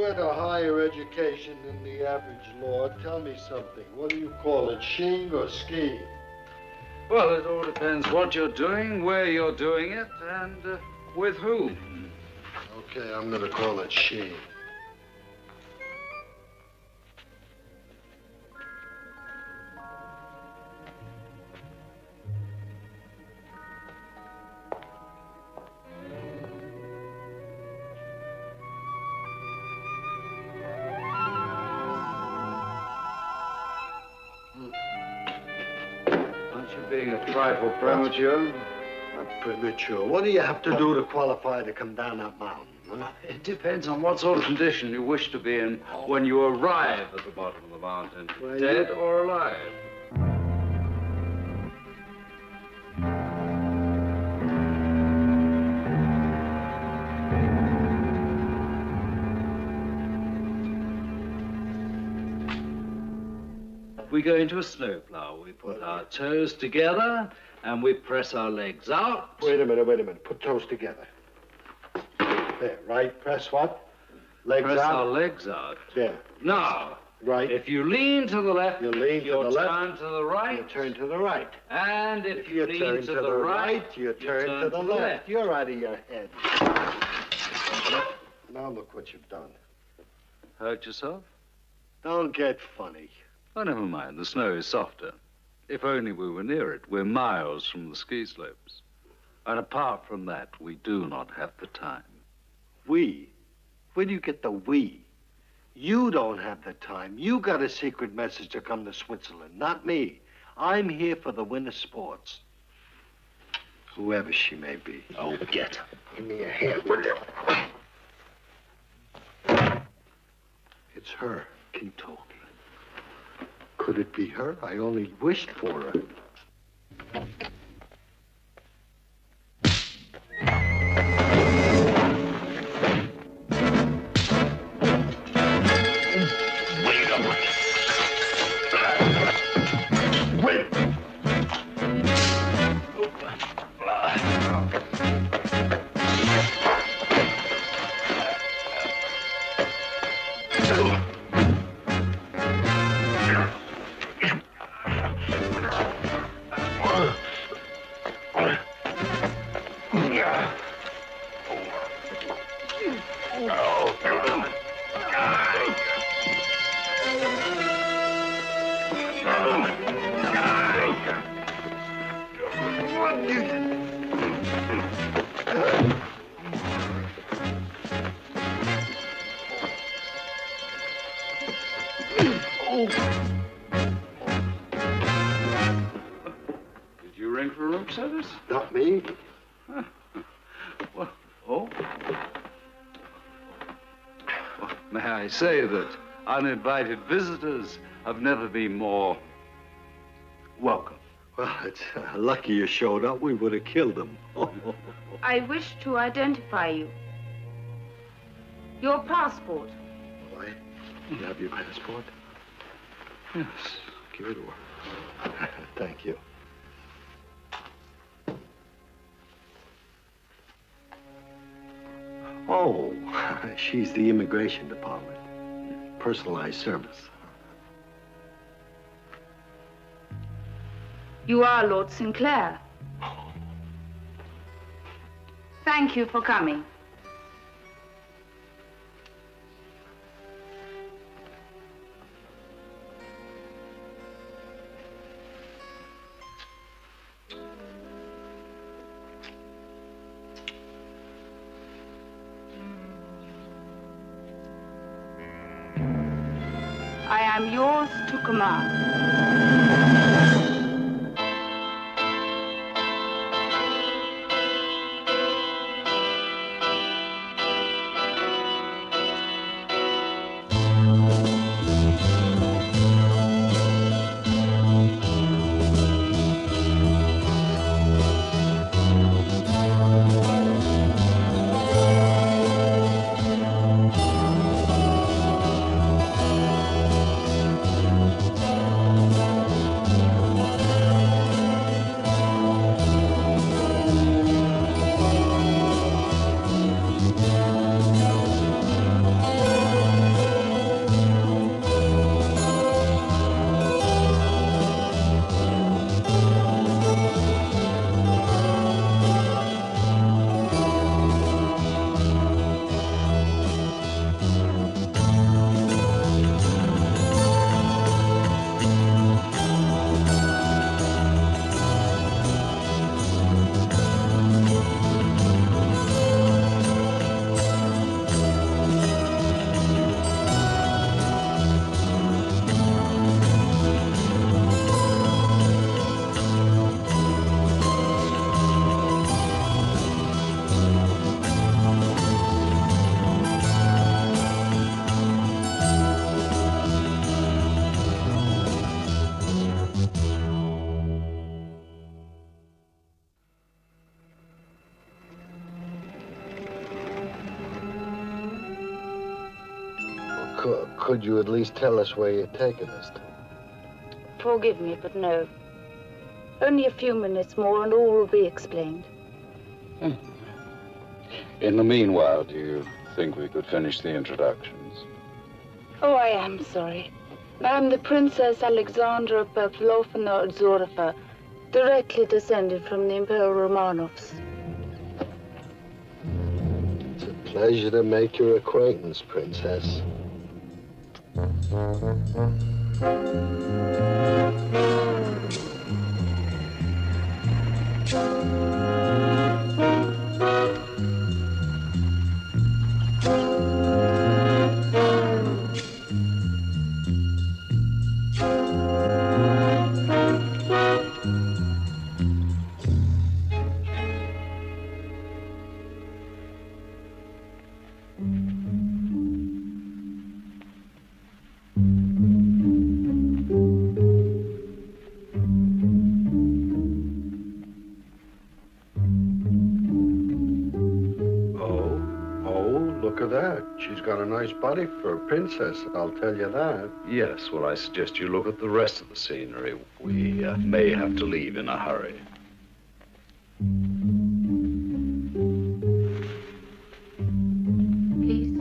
You had a higher education than the average lord. Tell me something. What do you call it, skiing or skiing? Well, it all depends what you're doing, where you're doing it, and with whom. Okay, I'm gonna call it skiing. Being a trifle premature. Not premature. What do you have to do to qualify to come down that mountain? Huh? It depends on what sort of condition you wish to be in when you arrive at the bottom of the mountain, well, dead or alive. We go into a snowplow. We put our toes together and we press our legs out. Wait a minute. Put toes together. There, right? Press what? Legs press out? Press our legs out. There. Now, right. If you lean to the left, you lean to the left. Turn to the right. You turn to the right. And if you lean turn to the right, you turn to the left. You're out of your head. Now look what you've done. Hurt yourself? Don't get funny. Oh, never mind. The snow is softer. If only we were near it. We're miles from the ski slopes. And apart from that, we do not have the time. We? Where do you get the we? You don't have the time. You got a secret message to come to Switzerland, not me. I'm here for the winter sports. Whoever she may be. Oh, get her. Give me a hand, will you? It's her. Keep talking. Could it be her? I only wished for her. Did you ring for room service? Not me. Well, oh? Well, may I say that uninvited visitors have never been more welcome. Well, it's lucky you showed up. We would have killed them. I wish to identify you. Your passport. Why? You have your passport? Yes. Give it to her. Thank you. Oh, she's the immigration department. Personalized service. You are Lord Sinclair. Thank you for coming. I am yours to command. Could you at least tell us where you're taking us to? Forgive me, but no. Only a few minutes more and all will be explained. In the meanwhile, do you think we could finish the introductions? Oh, I am sorry. I am the Princess Alexandra Pavlovna Ozerova, directly descended from the Imperial Romanovs. It's a pleasure to make your acquaintance, Princess. Look at that. She's got a nice body for a princess, I'll tell you that. Yes, well, I suggest you look at the rest of the scenery. We may have to leave in a hurry. Please.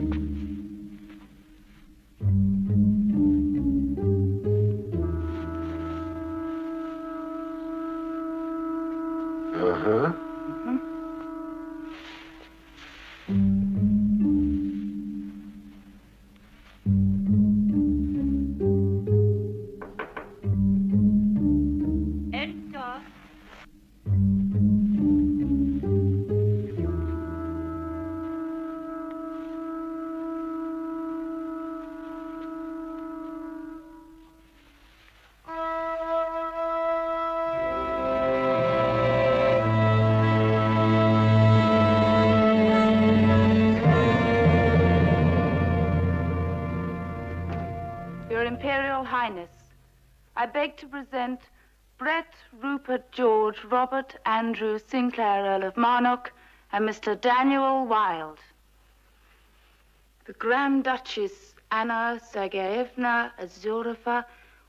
Uh-huh. Your Imperial Highness, I beg to present Brett Rupert George Robert Andrew Sinclair, Earl of Marnock, and Mr. Daniel Wilde. The Grand Duchess Anna Sergeyevna Ozerova,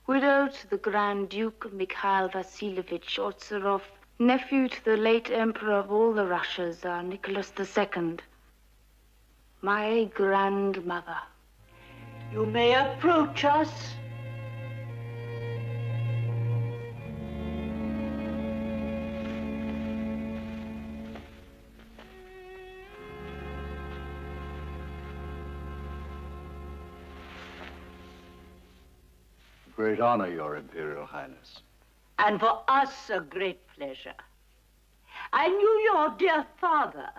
widow to the Grand Duke Mikhail Vasilievich Ozerov, nephew to the late Emperor of all the Russias, Tsar Nicholas II. My grandmother. You may approach us. Great honor, Your Imperial Highness. And for us, a great pleasure. I knew your dear father,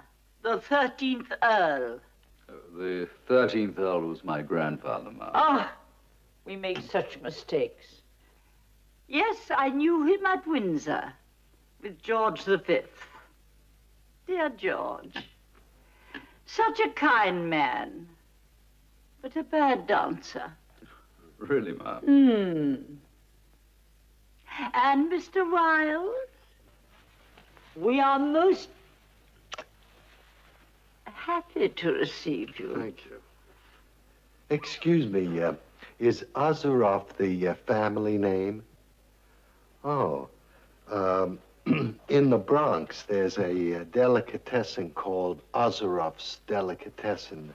the 13th Earl. The 13th Earl was my grandfather, Ma'am. Oh, we make such mistakes. Yes, I knew him at Windsor with George V. Dear George. Such a kind man, but a bad dancer. Really, Ma'am? And Mr. Wilde, we are most happy to receive you. Thank you. Excuse me, is Ozerov the family name? Oh, in the Bronx, there's a delicatessen called Ozerov's Delicatessen.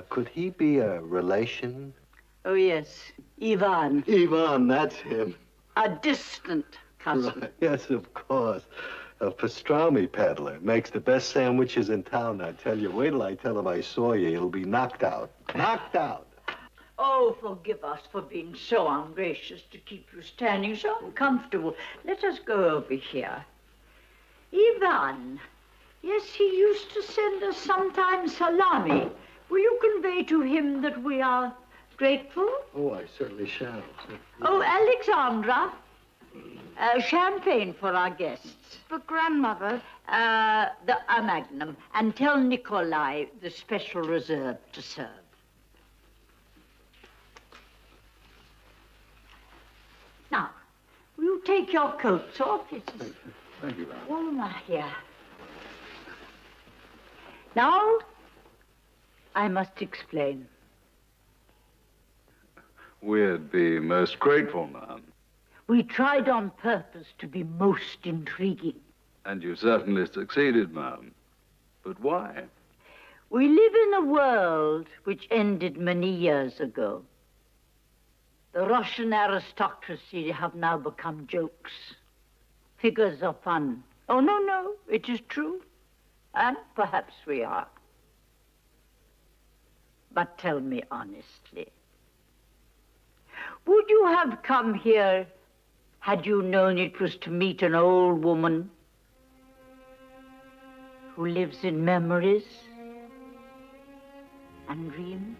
Could he be a relation? Oh, yes, Ivan. Ivan, that's him. A distant cousin. Right. Yes, of course. A pastrami peddler. Makes the best sandwiches in town, I tell you. Wait till I tell him I saw you. He'll be knocked out. Knocked out. Oh, forgive us for being so ungracious to keep you standing so uncomfortable. Let us go over here. Ivan. Yes, he used to send us sometimes salami. Will you convey to him that we are grateful? Oh, I certainly shall. Oh, Alexandra. Champagne for our guests. But grandmother... A magnum. And tell Nikolai the special reserve to serve. Now, will you take your coats off? Thank you, Ma'am. Warmer here. Now, I must explain. We'd be most grateful, ma'am. We tried on purpose to be most intriguing. And you certainly succeeded, ma'am. But why? We live in a world which ended many years ago. The Russian aristocracy have now become jokes, figures of fun. Oh, no, it is true. And perhaps we are. But tell me honestly, would you have come here had you known it was to meet an old woman who lives in memories and dreams?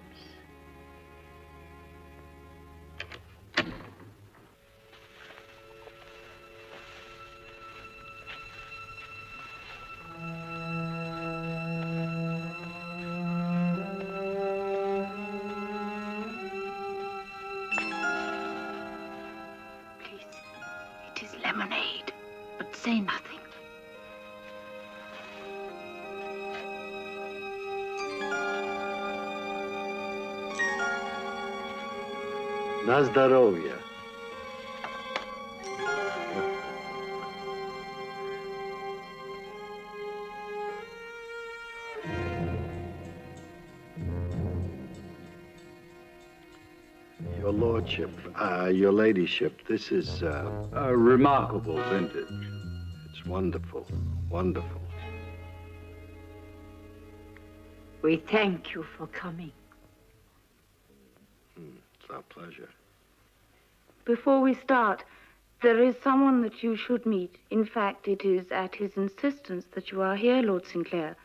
Lemonade, but say nothing. Na zdrowie. Your lordship, your ladyship, this is, A remarkable vintage. it's wonderful, wonderful. We thank you for coming. It's our pleasure. Before we start, there is someone that you should meet. In fact, it is at his insistence that you are here, Lord Sinclair.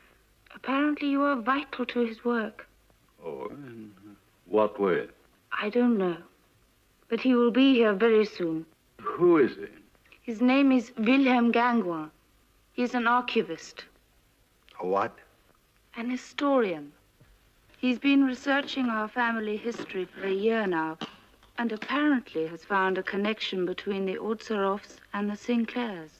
Apparently, you are vital to his work. Oh, in what way? I don't know. But he will be here very soon. Who is he? His name is Wilhelm Gangua. He's an archivist, A what? an historian. He's been researching our family history for a year now, and apparently has found a connection between the Ozerovs and the Sinclairs.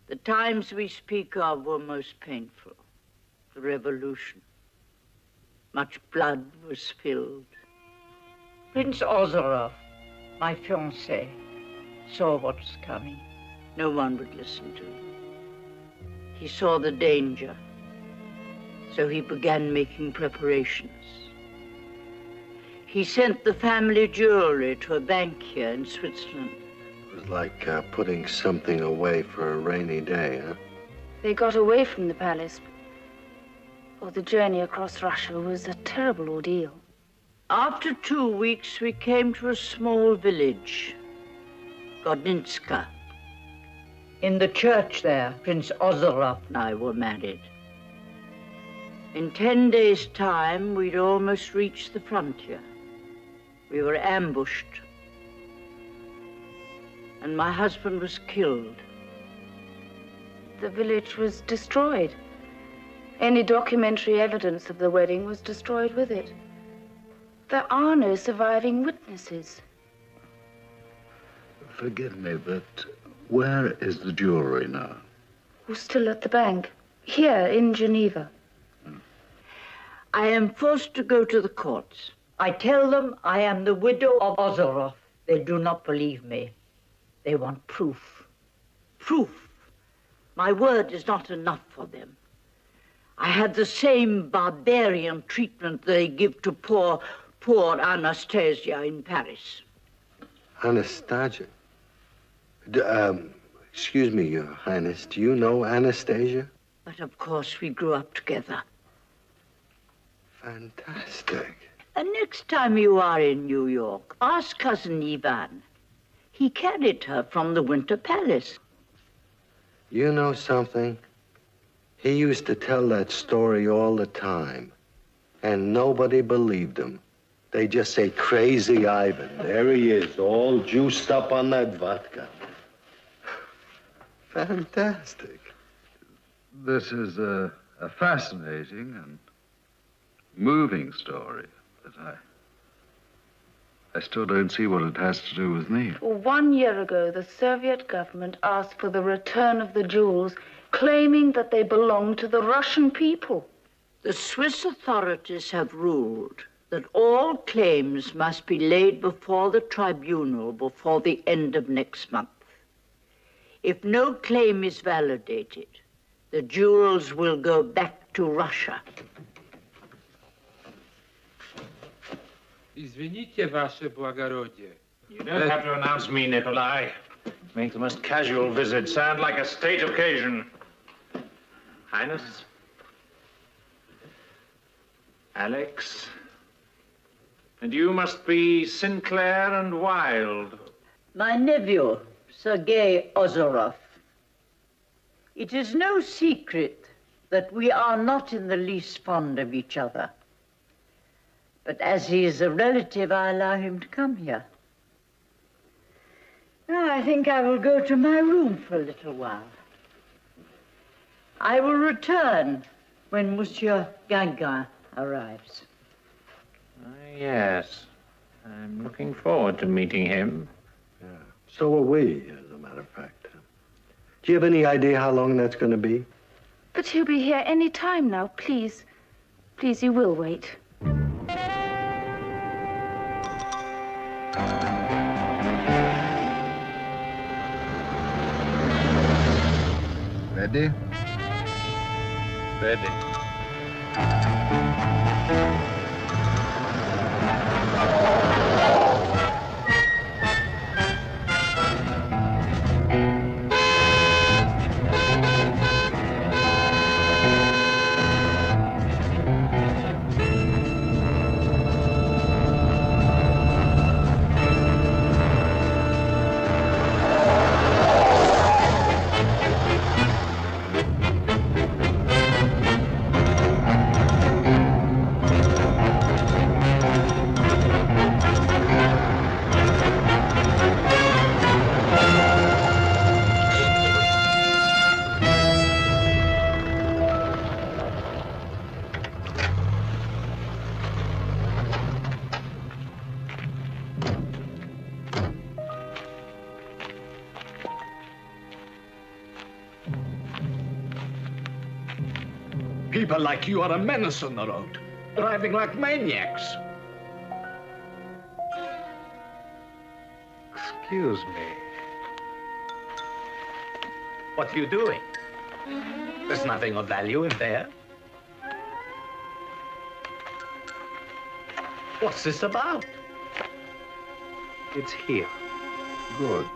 The times we speak of were most painful. The revolution. Much blood was spilled. Prince Ozerov, my fiancé, saw what was coming. No one would listen to him. He saw the danger, so he began making preparations. He sent the family jewelry to a bank here in Switzerland. It was like putting something away for a rainy day, huh? They got away from the palace. Oh, the journey across Russia was a terrible ordeal. After 2 weeks, we came to a small village, Godninska. In the church there, Prince Ozerov and I were married. In 10 days' time, we'd almost reached the frontier. We were ambushed, and my husband was killed. The village was destroyed. Any documentary evidence of the wedding was destroyed with it. There are no surviving witnesses. Forgive me, but where is the jewelry now? Who's still at the bank? Here in Geneva. I am forced to go to the courts. I tell them I am the widow of Ozerov. They do not believe me. They want proof. Proof. My word is not enough for them. I had the same barbarian treatment they give to poor Anastasia in Paris. Anastasia? Excuse me, Your Highness. Do you know Anastasia? But of course we grew up together. Fantastic. And next time you are in New York, ask Cousin Ivan. He carried her from the Winter Palace. You know something? He used to tell that story all the time, and nobody believed him. They just say, crazy Ivan. There he is, all juiced up on that vodka. Fantastic. This is a fascinating and moving story, but I still don't see what it has to do with me. 1 year ago, the Soviet government asked for the return of the jewels, claiming that they belonged to the Russian people. The Swiss authorities have ruled that all claims must be laid before the tribunal before the end of next month. If no claim is validated, the jewels will go back to Russia. Извините, Ваше Благородие. You don't have to announce me, Nikolai. Make the most casual visit sound like a state occasion. Highness? Alex? And you must be Sinclair and Wilde. My nephew, Sergei Ozerov. It is no secret that we are not in the least fond of each other. But as he is a relative, I allow him to come here. Now, I think I will go to my room for a little while. I will return when Monsieur Gagin arrives. Yes. I'm looking forward to meeting him. Yeah. So are we, as a matter of fact. Do you have any idea how long that's going to be? But he'll be here any time now. Please, please, you will wait. Ready? Ready. People like you are a menace on the road, driving like maniacs. Excuse me. What are you doing? There's nothing of value in there. What's this about? It's here. Good.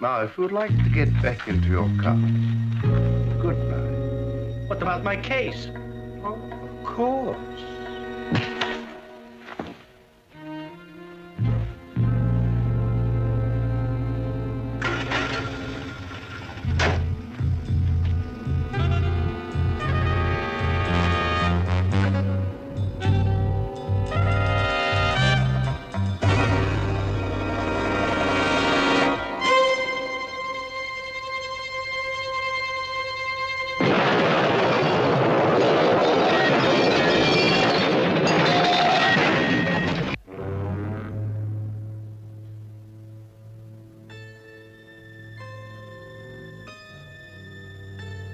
Now, if you would like to get back into your car. Goodbye. What about my case? Oh, of course.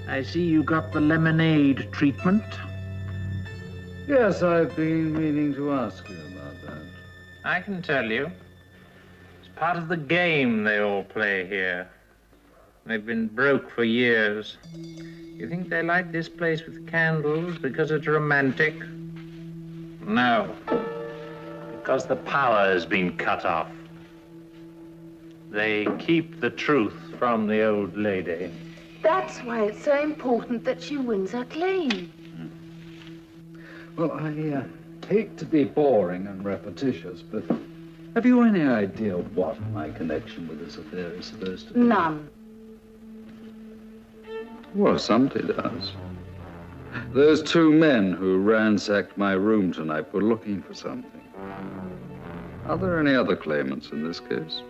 I see you got the lemonade treatment. Yes, I've been meaning to ask you about that. I can tell you. It's part of the game they all play here. They've been broke for years. You think they like this place with candles because it's romantic? No. Because the power has been cut off. They keep the truth from the old lady. That's why it's so important that she wins her claim. Well, I hate to be boring and repetitious, but have you any idea what my connection with this affair is supposed to be? None. Well, somebody does. Those two men who ransacked my room tonight were looking for something. Are there any other claimants in this case?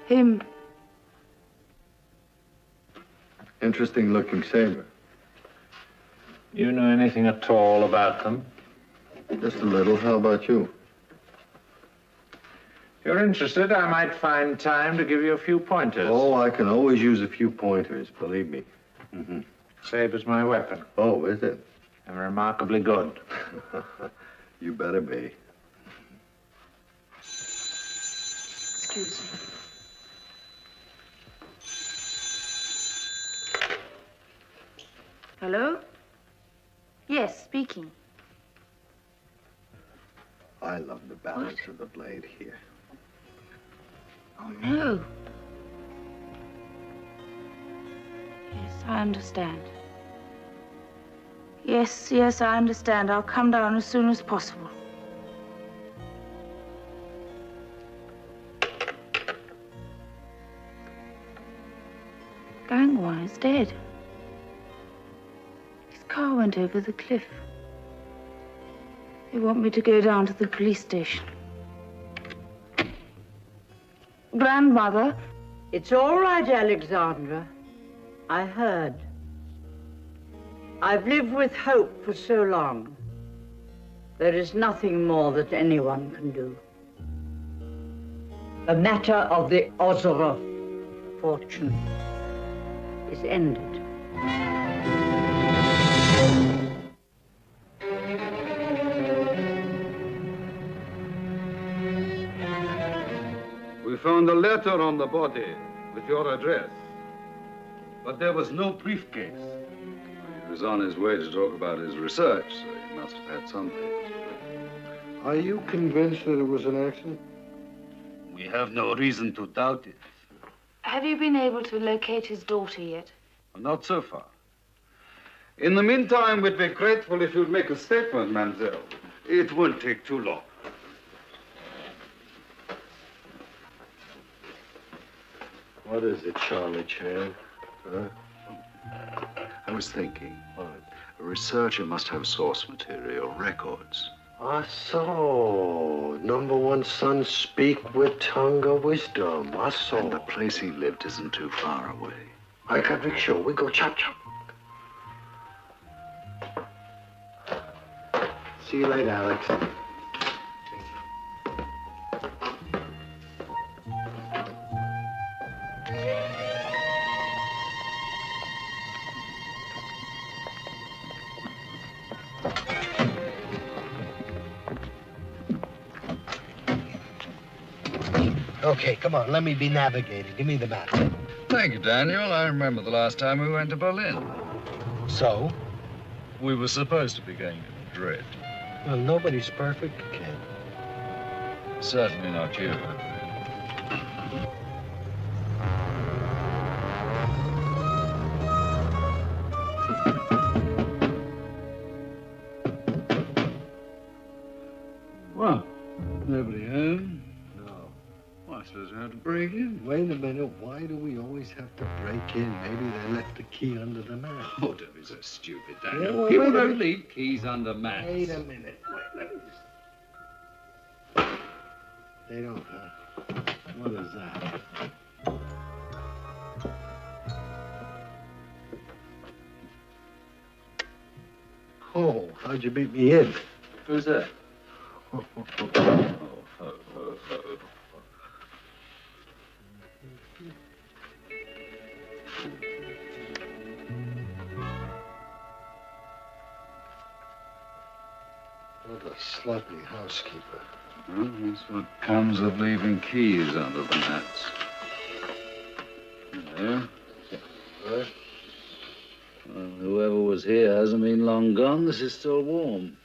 Him. Interesting looking sailor. You know anything at all about them? Just a little. How about you? If you're interested, I might find time to give you a few pointers. Oh, I can always use a few pointers, believe me. Saber's my weapon. Oh, is it? I'm remarkably good. You better be. Excuse me. Hello? Yes, speaking. I love the balance of the blade here. Oh, no. Yes, I understand. Yes, I understand. I'll come down as soon as possible. Gangwan is dead. His car went over the cliff. They want me to go down to the police station. Grandmother? It's all right, Alexandra. I heard. I've lived with hope for so long. There is nothing more that anyone can do. The matter of the Ozerov fortune is ended. We found a letter on the body with your address, but there was no briefcase. He was on his way to talk about his research, so he must have had something. Are you convinced that it was an accident? We have no reason to doubt it. Have you been able to locate his daughter yet? Not so far. In the meantime, we'd be grateful if you'd make a statement, mademoiselle. It won't take too long. What is it, Charlie Chan? Huh? I was thinking, a researcher must have source material, records. Ah, so. Number one son speak with tongue of wisdom. Ah, so. And the place he lived isn't too far away. I got rickshaw. We go chop-chop. See you later, Alex. Okay, come on, let me be navigating. Give me the map. Thank you, Daniel. I remember the last time we went to Berlin. So? We were supposed to be going to Madrid. Well, nobody's perfect, Ken. Certainly not you. Well, nobody home? No. Well, I suppose we had to break in. Wait a minute. Why do we always have to break in? Maybe they left the key under the mat. Oh, don't be so stupid, Yeah, Daniel. well, People wait a don't minute. leave keys under mats. Wait a minute. Wait, let me just... They don't, huh? What is that? Oh, how'd you beat me in? Who's that? sloppy housekeeper. Well, that's what comes of leaving keys under the mats. There. What? Well, whoever was here hasn't been long gone. This is still warm.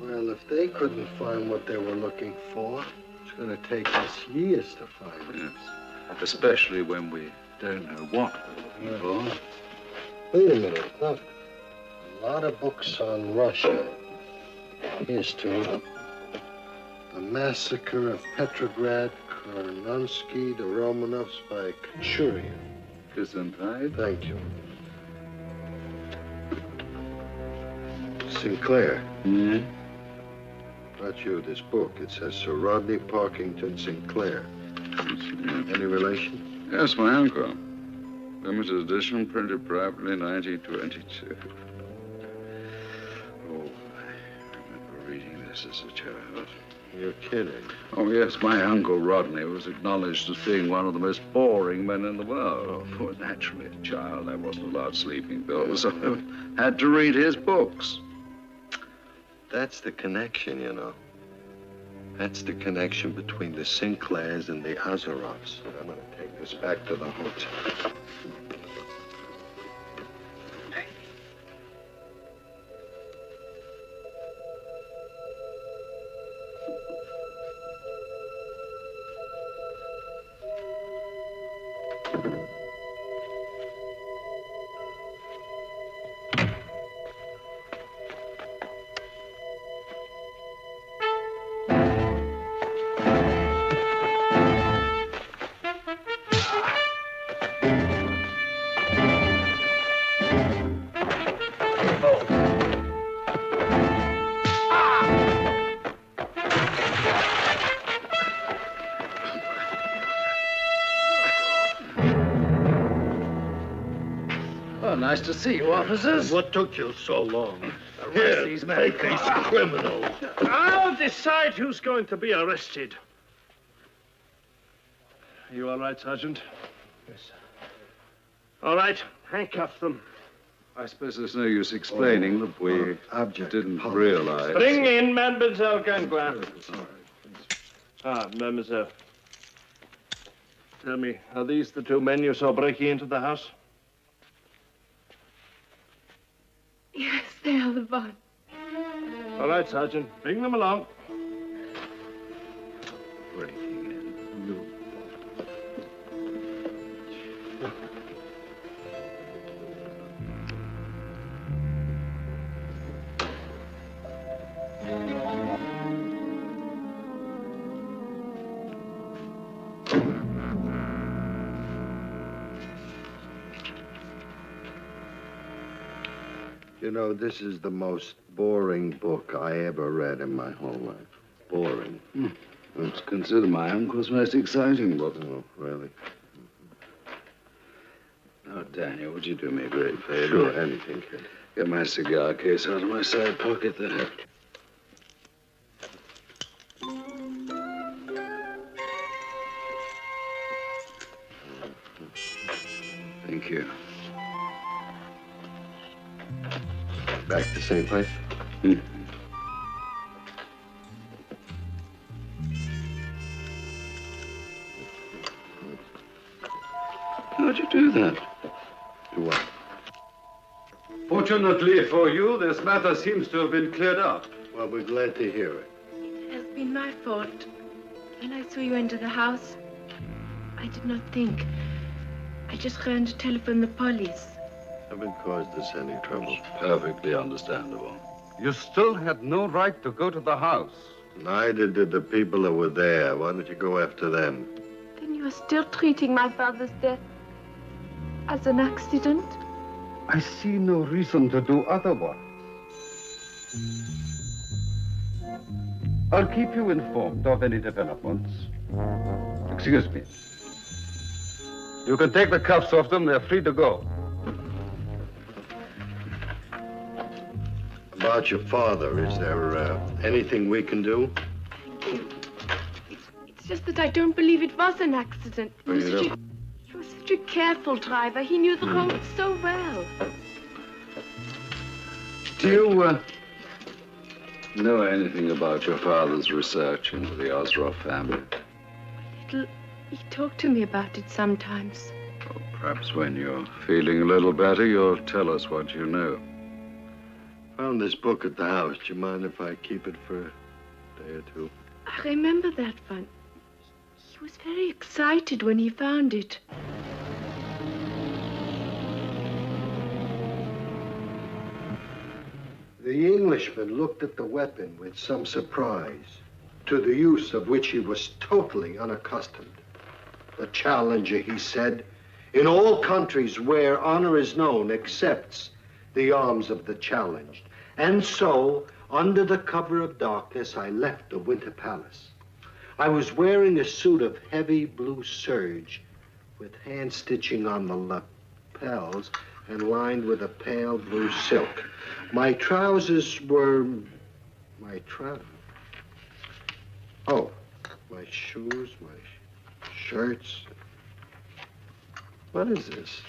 Well, if they couldn't find what they were looking for, it's going to take us years to find it. Yes. Especially when we don't know what we're looking for. Wait a minute. Look. A lot of books on Russia. Here's two. The Massacre of Petrograd, Kornonsky, the Romanovs by Kachurian. Gesundheit. Thank you. Sinclair. Yeah? Not you, this book. It says Sir Rodney Parkington Sinclair. Any relation? Yes, my uncle. Limited edition, printed privately, 1922. Oh, I remember reading this as a child. You're kidding. Oh, yes, my Uncle Rodney was acknowledged as being one of the most boring men in the world. Well, naturally, a child, I wasn't allowed sleeping pills, so I had to read his books. That's the connection, you know. That's the connection between the Sinclairs and the Ozerovs. I'm going to take this back to the hotel. Nice to see you, officers. What took you so long? Arrest these men. Take these criminals. I'll decide who's going to be arrested. Are you all right, Sergeant? Yes, sir. All right, handcuff them. I suppose there's no use explaining that we didn't realize. Bring in Mademoiselle Ganglois. Ah, Mademoiselle. Tell me, are these the two men you saw breaking into the house? Yes, they are the one. All right, Sergeant. Bring them along. Breaking in. You know, this is the most boring book I ever read in my whole life. Boring. It's considered my uncle's most exciting book. Oh, really? Now, Daniel, would you do me a great favor? Sure, anything, kid. Get my cigar case out of my side pocket there. Thank you. Back to the same place? How'd you do that? Do what? Fortunately for you, this matter seems to have been cleared up. Well, we're glad to hear it. It has been my fault. When I saw you enter the house, I did not think. I just ran to telephone the police. Haven't caused us any trouble. Perfectly understandable. You still had no right to go to the house. Neither did the people that were there. Why don't you go after them? Then you are still treating my father's death as an accident? I see no reason to do otherwise. I'll keep you informed of any developments. Excuse me. You can take the cuffs off them. They're free to go. About your father, is there anything we can do? Thank you. It's just that I don't believe it was an accident. He was such a careful driver. He knew the road so well. Do know anything about your father's research into the Ozerov family? Little. He talked to me about it sometimes. Well, perhaps when you're feeling a little better, you'll tell us what you know. Found this book at the house. Do you mind if I keep it for a day or two? I remember that one. He was very excited when he found it. The Englishman looked at the weapon with some surprise, to the use of which he was totally unaccustomed. The challenger, he said, in all countries where honor is known, accepts the arms of the challenged. And so, under the cover of darkness, I left the Winter Palace. I was wearing a suit of heavy blue serge with hand stitching on the lapels and lined with a pale blue silk. My trousers were... my shoes, my shirts. What is this?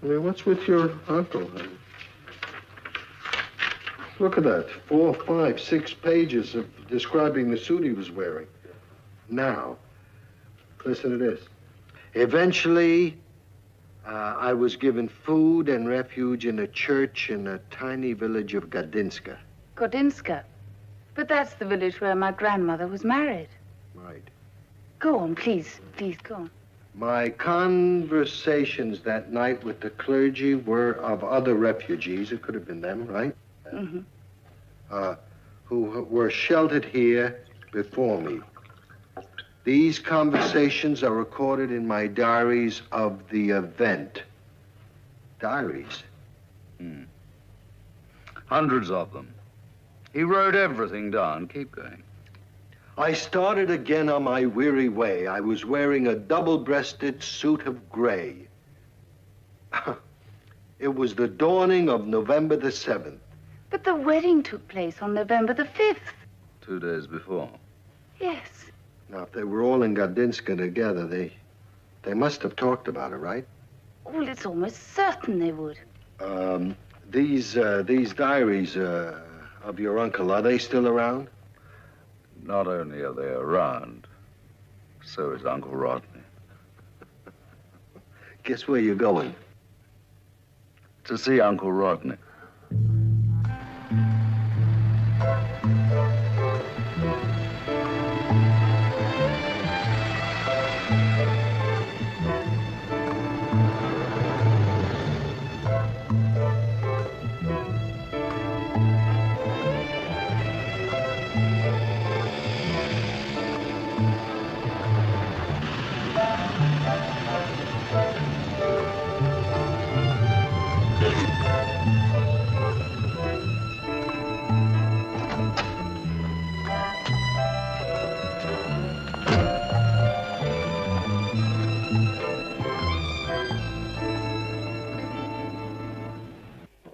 I mean, what's with your uncle, honey? Look at that. 4, 5, 6 pages of describing the suit he was wearing. Now, listen to this. Eventually, I was given food and refuge in a church in a tiny village of Godinska. Godinska? But that's the village where my grandmother was married. Right. Go on, please. Please, go on. My conversations that night with the clergy were of other refugees. It could have been them, right? Mm-hmm. Who were sheltered here before me. These conversations are recorded in my diaries of the event. Diaries? Hundreds of them. He wrote everything down. Keep going. I started again on my weary way. I was wearing a double-breasted suit of gray. It was the dawning of November the 7th. But the wedding took place on November the 5th. 2 days before. Yes. Now, if they were all in Godinska together, they must have talked about it, right? Well, it's almost certain they would. These diaries of your uncle, are they still around? Not only are they around, so is Uncle Rodney. Guess where you're going? To see Uncle Rodney.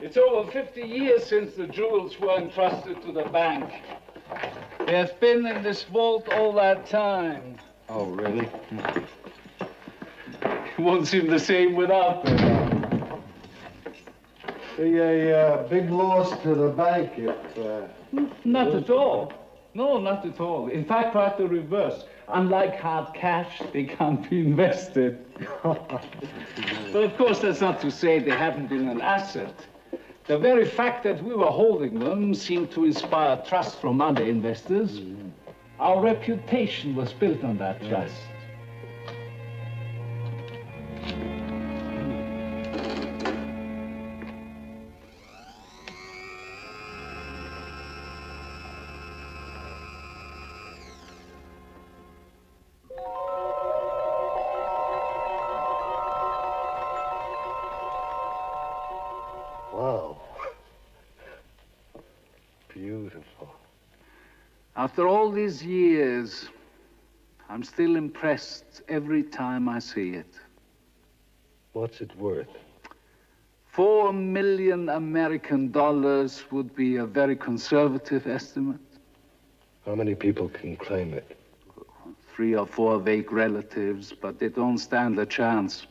It's over 50 years since the jewels were entrusted to the bank. They have been in this vault all that time. Oh, really? It won't seem the same without them. Be a big loss to the bank if... Not at all. No, not at all. In fact, quite the reverse. Unlike hard cash, they can't be invested. But of course, that's not to say they haven't been an asset. The very fact that we were holding them seemed to inspire trust from other investors. Our reputation was built on that trust. Wow. Beautiful. After all these years, I'm still impressed every time I see it. What's it worth? $4 million American dollars would be a very conservative estimate. How many people can claim it? 3 or 4 vague relatives, but they don't stand a chance.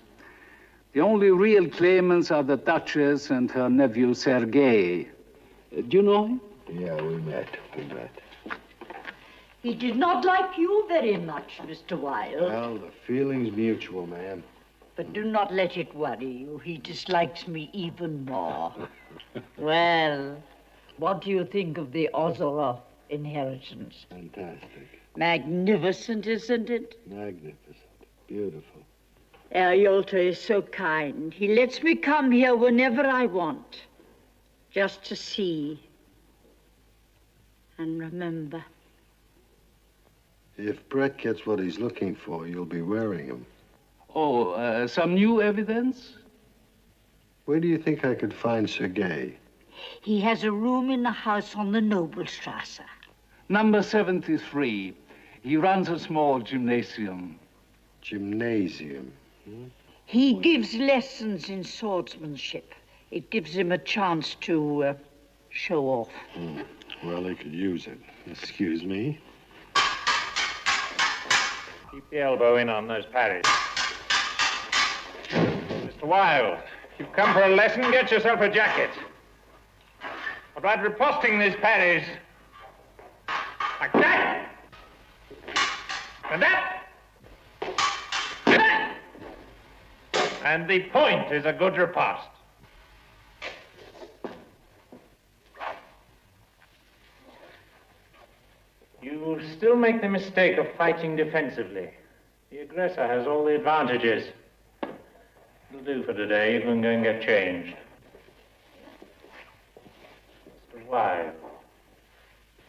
The only real claimants are the Duchess and her nephew Sergei. Do you know him? Yeah, we met. He did not like you very much, Mr. Wilde. Well, the feeling's mutual, ma'am. But do not let it worry you. He dislikes me even more. Well, what do you think of the Ozerov Inheritance? Fantastic. Magnificent, isn't it? Magnificent. Beautiful. Herr Yolter is so kind. He lets me come here whenever I want, just to see and remember. If Brett gets what he's looking for, you'll be wearing him. Oh, some new evidence? Where do you think I could find Sergei? He has a room in the house on the Nobelstrasse. Number 73. He runs a small gymnasium. Gymnasium? He gives lessons in swordsmanship. It gives him a chance to show off. Well, they could use it. Excuse me. Keep the elbow in on those parries. Mr. Wilde, if you've come for a lesson, get yourself a jacket. About riposting these parries. Like that. And that. And that. And the point is a good riposte. You still make the mistake of fighting defensively. The aggressor has all the advantages. It'll do for today. You can go and get changed. Mr. Wilde.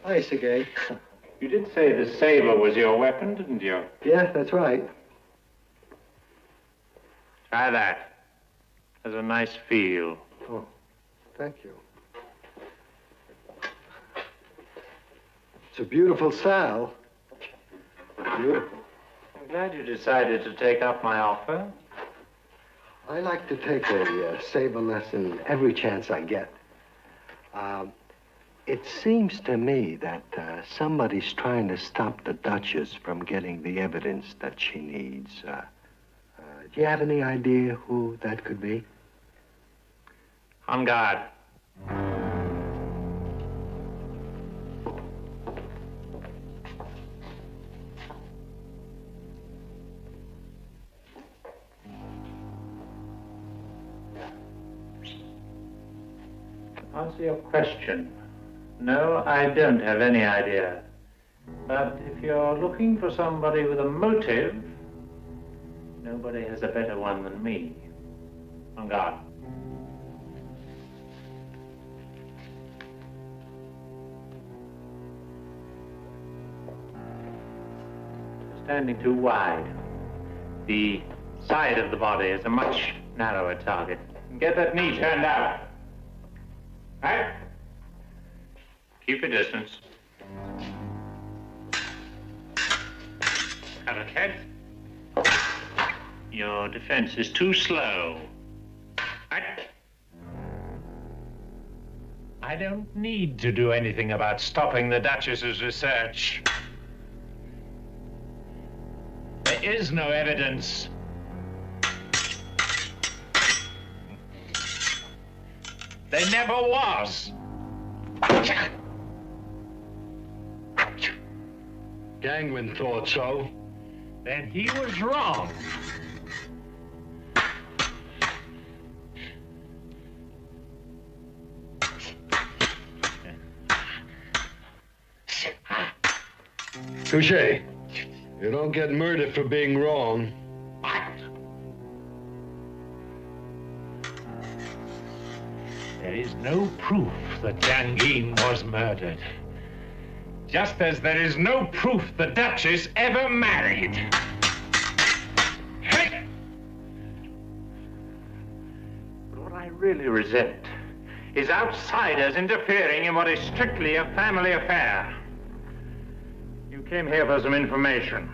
Hi, Sergei. You did say the saber was your weapon, didn't you? Yeah, that's right. Try that. Has a nice feel. Oh, thank you. It's a beautiful style. Beautiful. I'm glad you decided to take up my offer. I like to take a saber lesson every chance I get. It seems to me that somebody's trying to stop the Duchess from getting the evidence that she needs. Do you have any idea who that could be? On guard. Answer your question. No, I don't have any idea. But if you're looking for somebody with a motive, nobody has a better one than me. On guard. You're standing too wide. The side of the body is a much narrower target. Get that knee turned out. Right? Keep your distance. Cut ahead. Your defense is too slow. Right? I don't need to do anything about stopping the Duchess's research. There is no evidence. There never was. Gangman thought so. Then he was wrong. Touché. You don't get murdered for being wrong. There is no proof that Jangine was murdered. Just as there is no proof the Duchess ever married. Hey! But what I really resent is outsiders interfering in what is strictly a family affair. You came here for some information.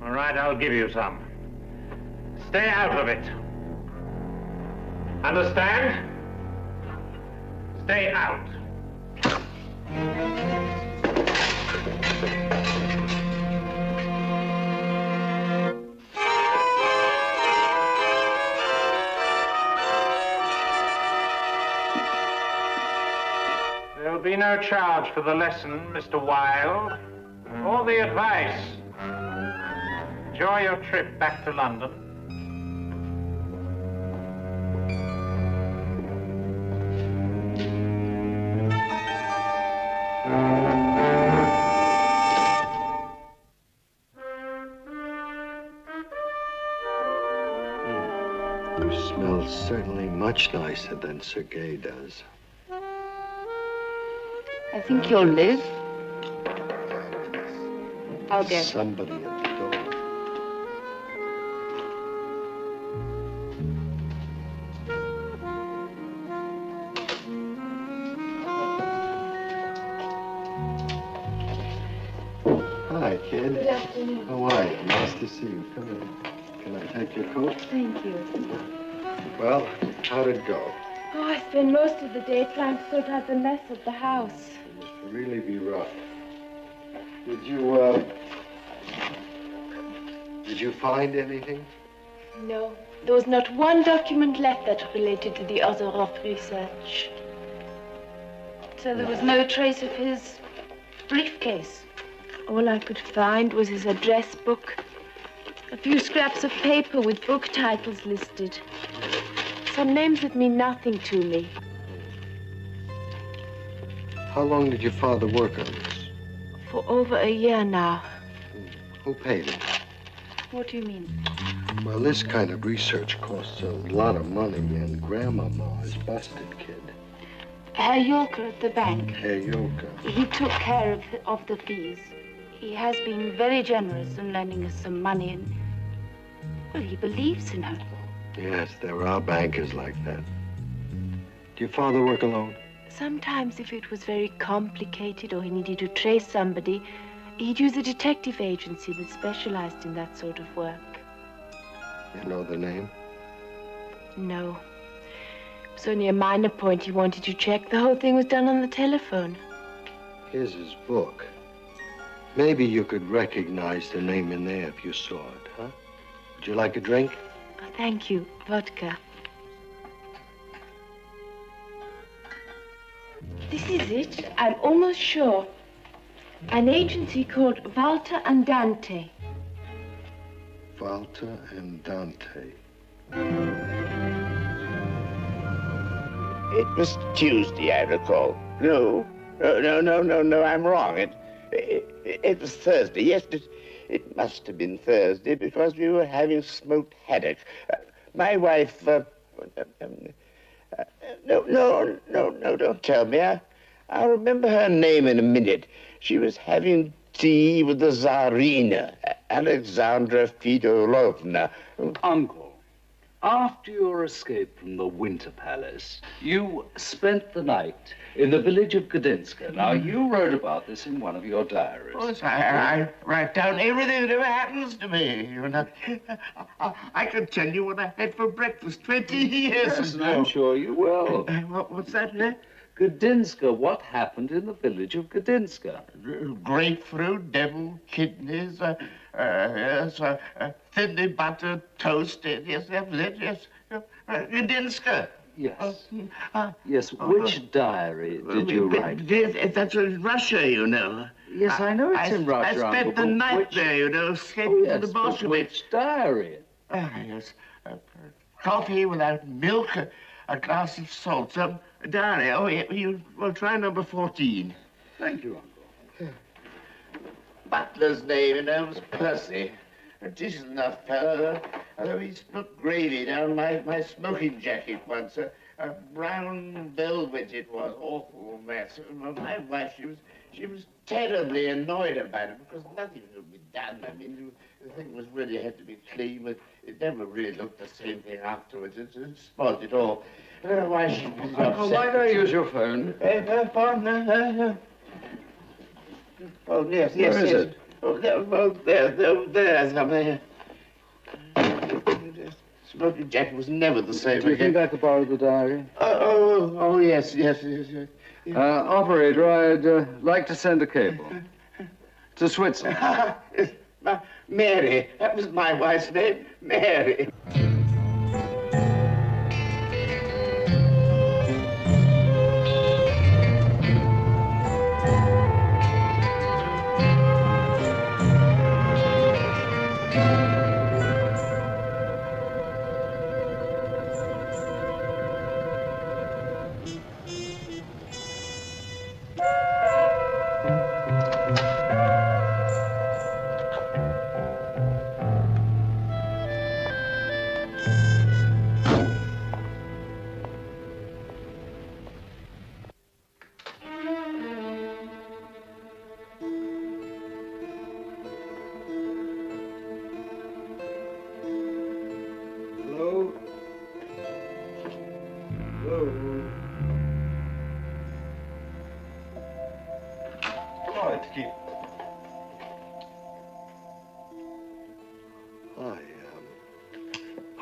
All right, I'll give you some. Stay out of it. Understand? Stay out. There'll be be no charge for the lesson, Mr. Wilde, or the advice. Enjoy your trip back to London. You smell certainly much nicer than Sergei does. I think you'll live. I'll get somebody at the door. Hi, kid. Good afternoon. How are you? Nice to see you. Come in. Can I take your coat? Thank you. Well, how'd it go? Oh, I spent most of the day trying to sort out the mess at the house. It must really be rough. Did you find anything? No, there was not one document left that related to the Ozerov research. So there was no trace of his briefcase. All I could find was his address book, a few scraps of paper with book titles listed. Some names that mean nothing to me. How long did your father work on this? For over a year now. Who paid him? What do you mean? Well, this kind of research costs a lot of money, and Grandmama is busted, kid. Herr Yulka at the bank. Herr Yulka. He took care of the fees. He has been very generous in lending us some money, and, well, he believes in her. Yes, there are bankers like that. Did your father work alone? Sometimes if it was very complicated or he needed to trace somebody, he'd use a detective agency that specialized in that sort of work. You know the name? No. It was only a minor point he wanted to check. The whole thing was done on the telephone. Here's his book. Maybe you could recognize the name in there if you saw it, huh? Would you like a drink? Oh, thank you. Vodka. This is it. I'm almost sure. An agency called Walter and Dante. Walter and Dante. It was Tuesday, I recall. No, I'm wrong. It was Thursday. Yes, it must have been Thursday because we were having smoked haddock. My wife, no, don't tell me. I'll remember her name in a minute. She was having tea with the Tsarina, Alexandra Fedorovna. Uncle, after your escape from the Winter Palace, you spent the night in the village of Gdynska. Now, you wrote about this in one of your diaries. Of course, I write down everything that ever happens to me. You know, I can tell you what I had for breakfast 20 years ago. I'm sure you will. What's that? Gdynska, what happened in the village of Gdynska? Grapefruit, deviled kidneys, thinly buttered toast. Yes, that was it, yes. Gdynska. Yes. Yes, which diary did you write? That's in Russia, you know. Yes, I know it's in Russia, I spent Uncle, the night which... there, you know, escaping from the Bolsheviks. Which diary? Yes. Coffee without milk, a glass of salt, some diary. Oh, you will try number 14. Thank you, Uncle. Butler's name, you know, was Percy. A decent enough fellow, although he put gravy down my smoking jacket once. A brown velvet it was, awful mess. My wife, she was terribly annoyed about it because nothing could be done. I mean, the thing was really had to be clean, but it never really looked the same thing afterwards. It spoiled it all. I don't know why she was upset. Oh, might I use your phone? Phone? Oh, yes. Where is it? Oh, there, something. Smoking jacket was never the same Do you think I could borrow the diary? Oh, yes. Operator, I'd like to send a cable to Switzerland. Mary. That was my wife's name, Mary.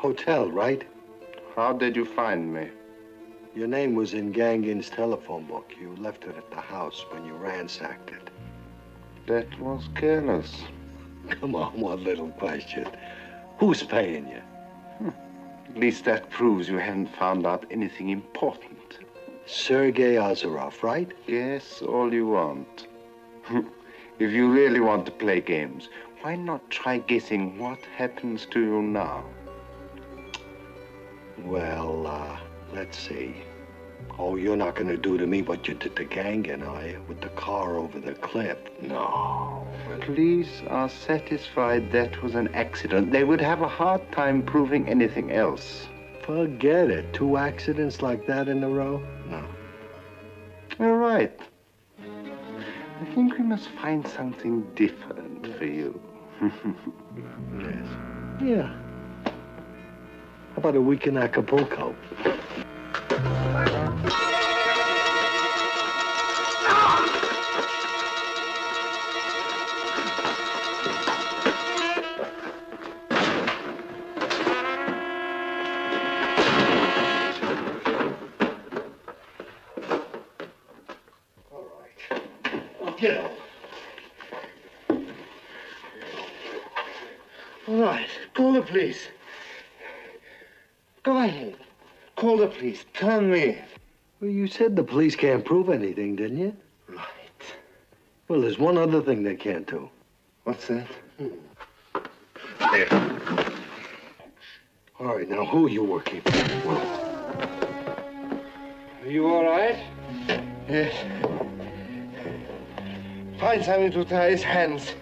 Hotel, right? How did you find me? Your name was in Gangin's telephone book. You left it at the house when you ransacked it. That was careless. Come on, one little question. Who's paying you? At least that proves you haven't found out anything important. Sergei Ozerov, right? Yes, all you want. If you really want to play games, why not try guessing what happens to you now? Well, let's see. Oh, you're not going to do to me what you did to Gangin, are you? With the car over the cliff? No. Police are satisfied that was an accident. They would have a hard time proving anything else. Forget it. 2 accidents like that in a row? No. All right. I think we must find something different for you. Yes. Yeah. How about a week in Acapulco? Get up. All right, call the police. Go ahead. Call the police. Turn me in. Well, you said the police can't prove anything, didn't you? Right. Well, there's one other thing they can't do. What's that? There. All right, now, who are you working for? Are you all right? Yes. Find something to tie his hands.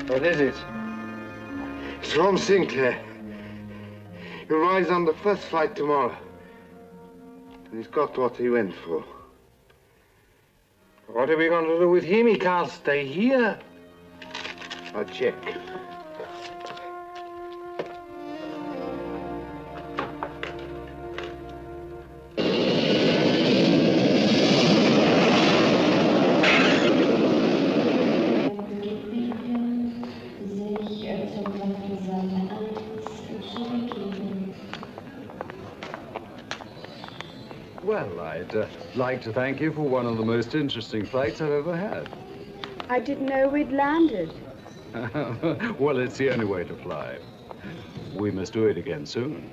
What is it? It's from Sinclair. He arrives on the first flight tomorrow. And he's got what he went for. What are we going to do with him? He can't stay here. I'll check. Well, I'd like to thank you for one of the most interesting flights I've ever had. I didn't know we'd landed. Well, it's the only way to fly. We must do it again soon.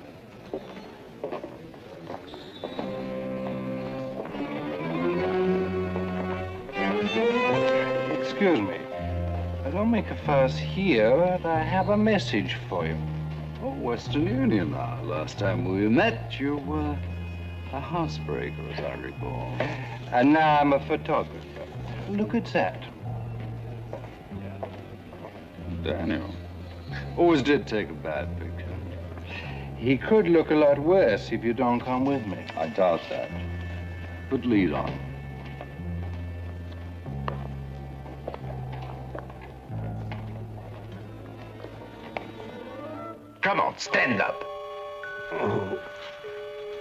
Excuse me. Don't make a fuss here, but I have a message for you. Oh, Western Union now. Last time we met, you were a housebreaker, as I recall. And now I'm a photographer. Look at that. Daniel. Always did take a bad picture. He could look a lot worse if you don't come with me. I doubt that. But lead on. Come on, stand up.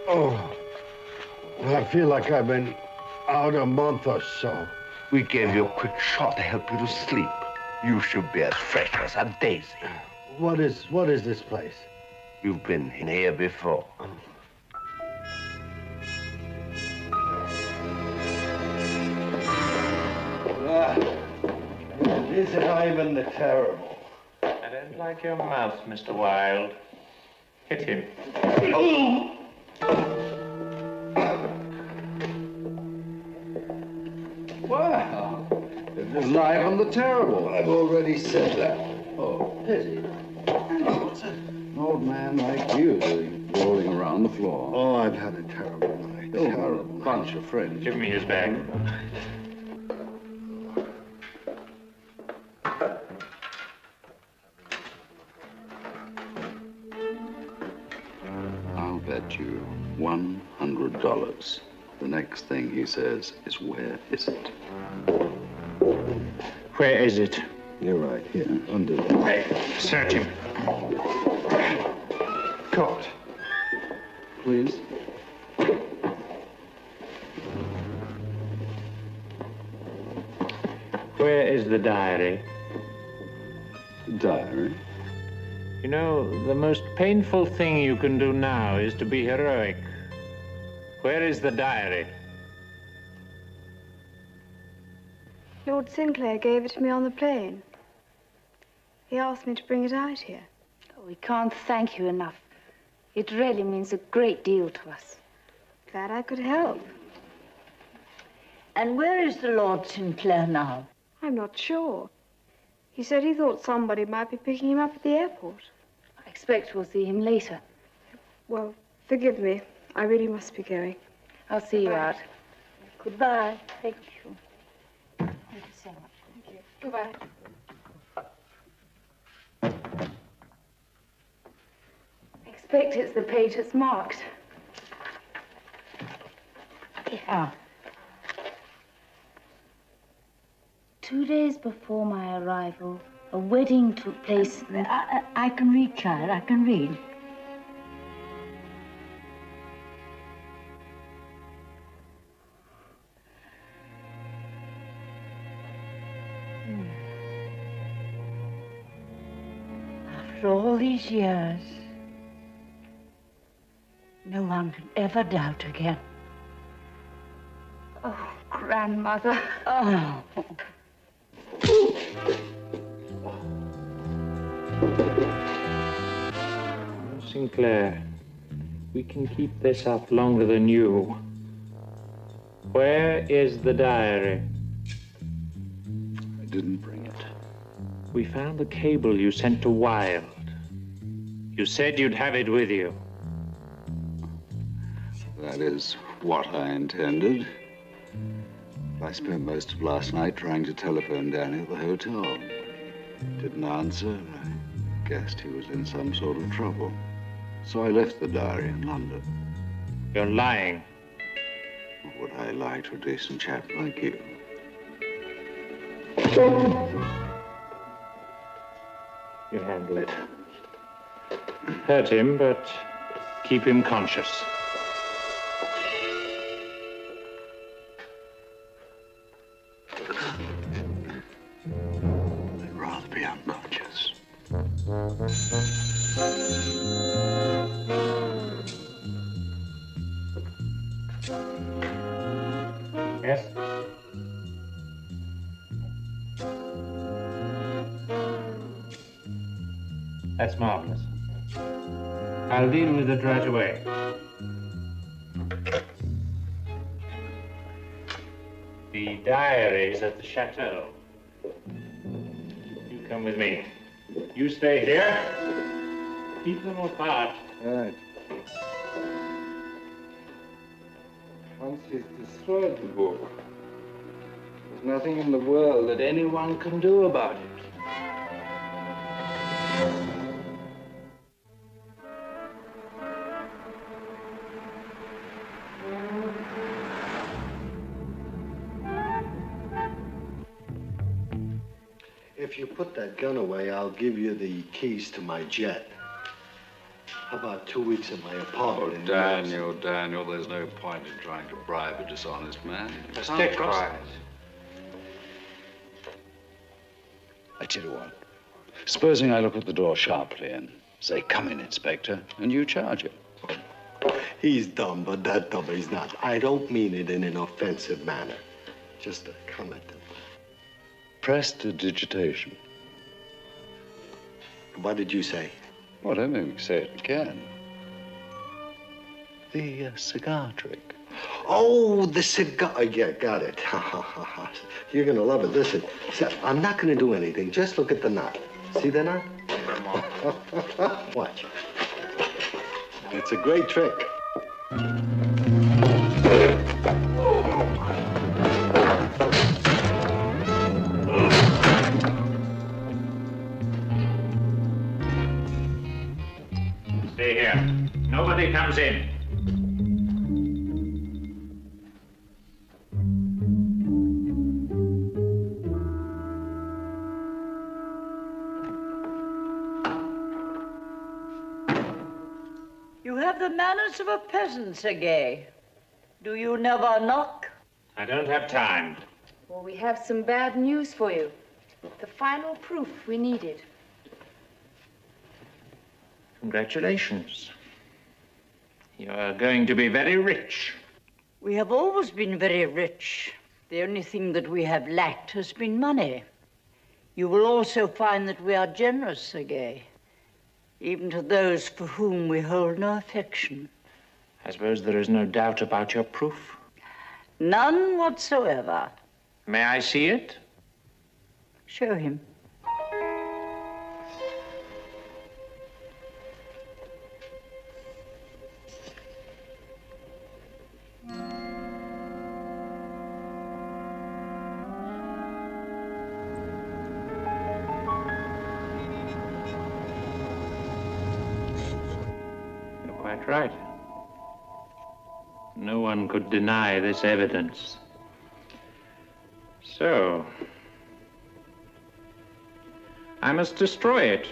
Oh. I feel like I've been out a month or so. We gave you a quick shot to help you to sleep. You should be as fresh as a daisy. What is this place? You've been in here before. It isn't Ivan the Terrible. I don't like your mouth, Mr. Wilde. Hit him. Wow. It was Ivan the Terrible. I've already said that. Oh, pity. An old man like you rolling around the floor. Oh, I've had a terrible night. Over a bunch of friends. Give me his bag. I'll bet you $100. The next thing he says is, where is it? Where is it? You're right. Here, under there. Hey, search him. Coat. Please. Where is the diary? Diary? You know, the most painful thing you can do now is to be heroic. Where is the diary? Lord Sinclair gave it to me on the plane. He asked me to bring it out here. Oh, we can't thank you enough. It really means a great deal to us. Glad I could help. And where is the Lord Sinclair now? I'm not sure. He said he thought somebody might be picking him up at the airport. I expect we'll see him later. Well, forgive me. I really must be going. I'll see you out. Goodbye. Thank you. Thank you so much. Thank you. Goodbye. I expect it's the page that's marked. Yeah. 2 days before my arrival, a wedding took place. I can read, child. I can read. After all these years, no one can ever doubt again. Oh, grandmother. Oh. Sinclair, we can keep this up longer than you. Where is the diary? I didn't bring it. We found the cable you sent to Wilde. You said you'd have it with you. That is what I intended. I spent most of last night trying to telephone Danny at the hotel. Didn't answer. I guessed he was in some sort of trouble. So I left the diary in London. You're lying. Would I lie to a decent chap like you? You handle it. Hurt him, but keep him conscious. I'd rather be unconscious. Yes? That's marvelous. I'll deal with it right away. The diary's at the chateau. You come with me. You stay here. Keep them apart. Right. Once he's destroyed the book, there's nothing in the world that anyone can do about it. If you put that gun away, I'll give you the keys to my jet. How about 2 weeks in my apartment? Oh, Daniel, there's no point in trying to bribe a dishonest man. Stay quiet. I tell you what, supposing I look at the door sharply and say, "Come in, Inspector," and you charge him. He's dumb, but that dumb he's not. I don't mean it in an offensive manner. Just a comment. Prestidigitation. What did you say? Well, don't make me say it again. The cigar trick. Oh, the cigar. Yeah, got it. You're going to love it. Listen, I'm not going to do anything. Just look at the knot. See the knot? Watch. It's a great trick. Stay here. Nobody comes in. You have the manners of a peasant, Sergei. Do you never knock? I don't have time. Well, we have some bad news for you. The final proof we needed. Congratulations. You are going to be very rich. We have always been very rich. The only thing that we have lacked has been money. You will also find that we are generous, Sergei, even to those for whom we hold no affection. I suppose there is no doubt about your proof? None whatsoever. May I see it? Show him. Quite right. No one could deny this evidence. So, I must destroy it.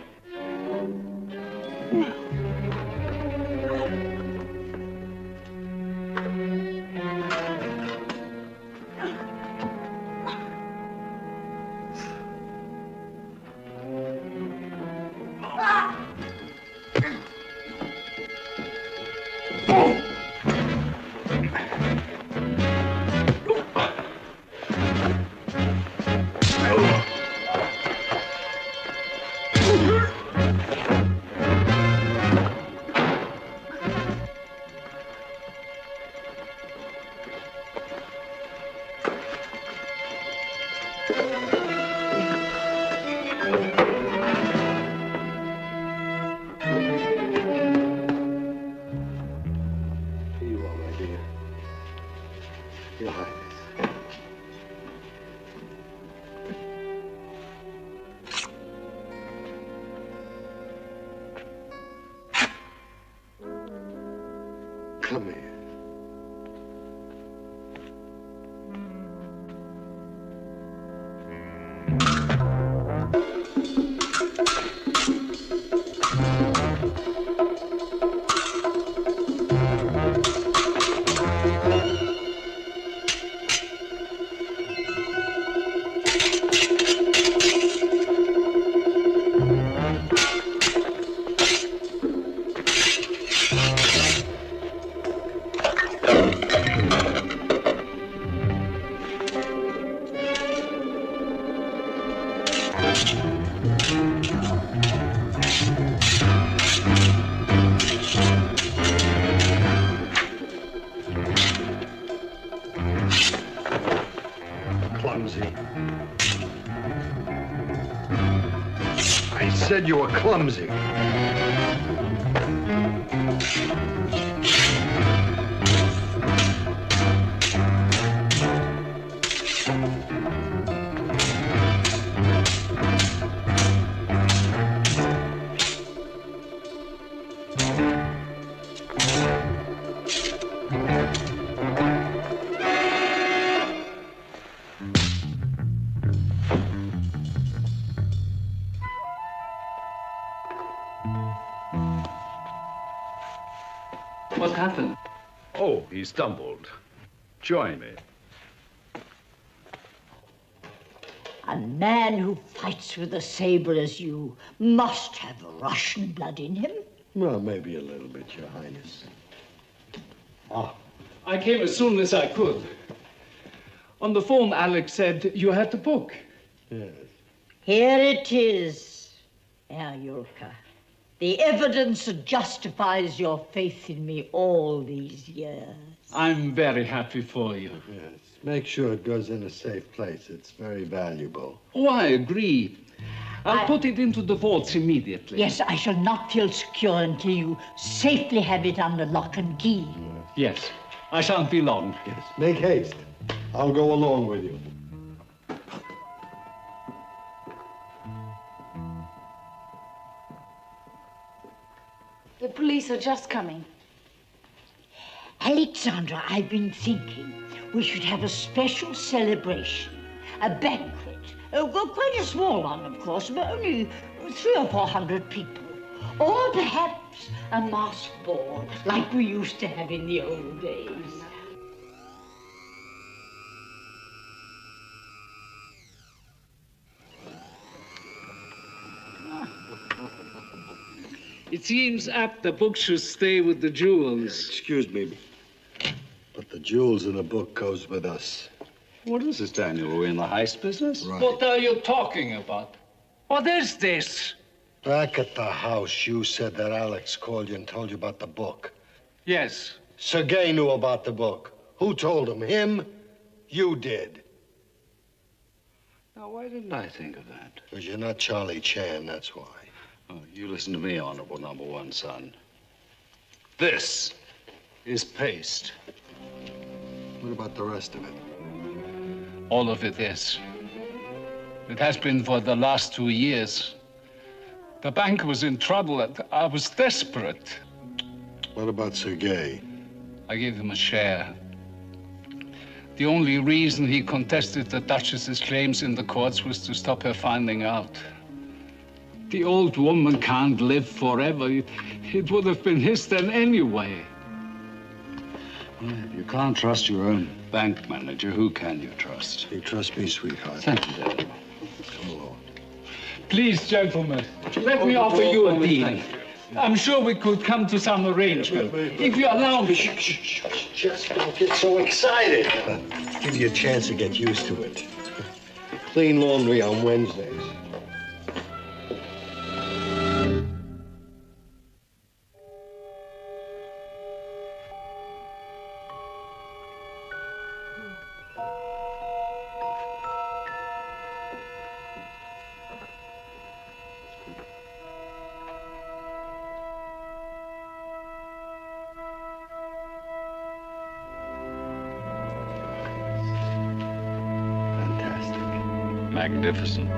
Come here. Clumsy. I said you were clumsy. What happened? Oh, he stumbled. Join me. A man who fights with a saber as you must have Russian blood in him. Well, maybe a little bit, Your Highness. I came as soon as I could. On the phone, Alex said you had the book. Yes. Here it is, Herr Yulka. The evidence that justifies your faith in me all these years. I'm very happy for you. Yes. Make sure it goes in a safe place. It's very valuable. Oh, I agree. I'll put it into the vaults immediately. Yes, I shall not feel secure until you safely have it under lock and key. Yes, I shan't be long. Yes. Make haste. I'll go along with you. The police are just coming. Alexandra, I've been thinking we should have a special celebration, a banquet. Well, quite a small one, of course, but only 300 or 400 people. Or perhaps a masked ball, like we used to have in the old days. It seems apt the book should stay with the jewels. Excuse me, but the jewels in the book goes with us. What is this, Daniel? Are we in the heist business? Right. What are you talking about? What is this? Back at the house, you said that Alex called you and told you about the book. Yes. Sergei knew about the book. Who told him? Him? You did. Now, why didn't I think of that? Because you're not Charlie Chan, that's why. Oh, you listen to me, Honorable Number One, son. This is paste. What about the rest of it? All of it is. It has been for the last 2 years. The bank was in trouble and I was desperate. What about Sergei? I gave him a share. The only reason he contested the Duchess's claims in the courts was to stop her finding out. The old woman can't live forever. It would have been his then anyway. Well, if you can't trust your own bank manager, who can you trust? You trust me, sweetheart? Thank you, Dad. Come along. Please, gentlemen, let me offer you a deal. I'm sure we could come to some arrangement. If you allow me. Just don't get so excited. Give you a chance to get used to it. Clean laundry on Wednesdays. Magnificent.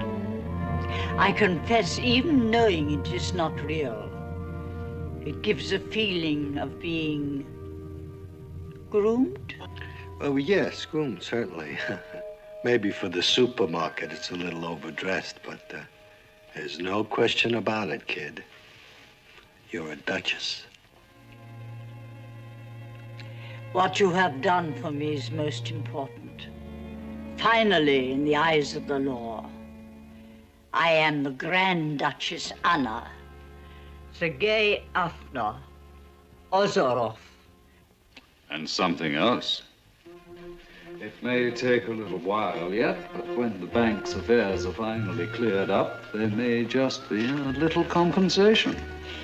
I confess, even knowing it is not real, it gives a feeling of being groomed. Oh, yes, groomed, certainly. Maybe for the supermarket it's a little overdressed, but there's no question about it, kid. You're a duchess. What you have done for me is most important. Finally, in the eyes of the law, I am the Grand Duchess Anna, Sergei Afner, Ozerov. And something else. It may take a little while yet, but when the bank's affairs are finally cleared up, there may just be a little compensation.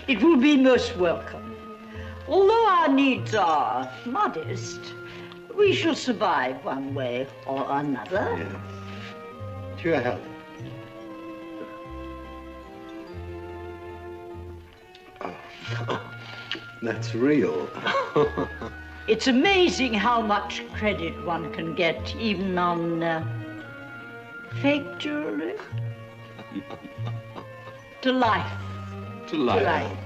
It will be most welcome. Although our needs are modest, we shall survive one way or another. Yeah. To your health. Oh, that's real. It's amazing how much credit one can get, even on fake jewelry. To life. To life. To life.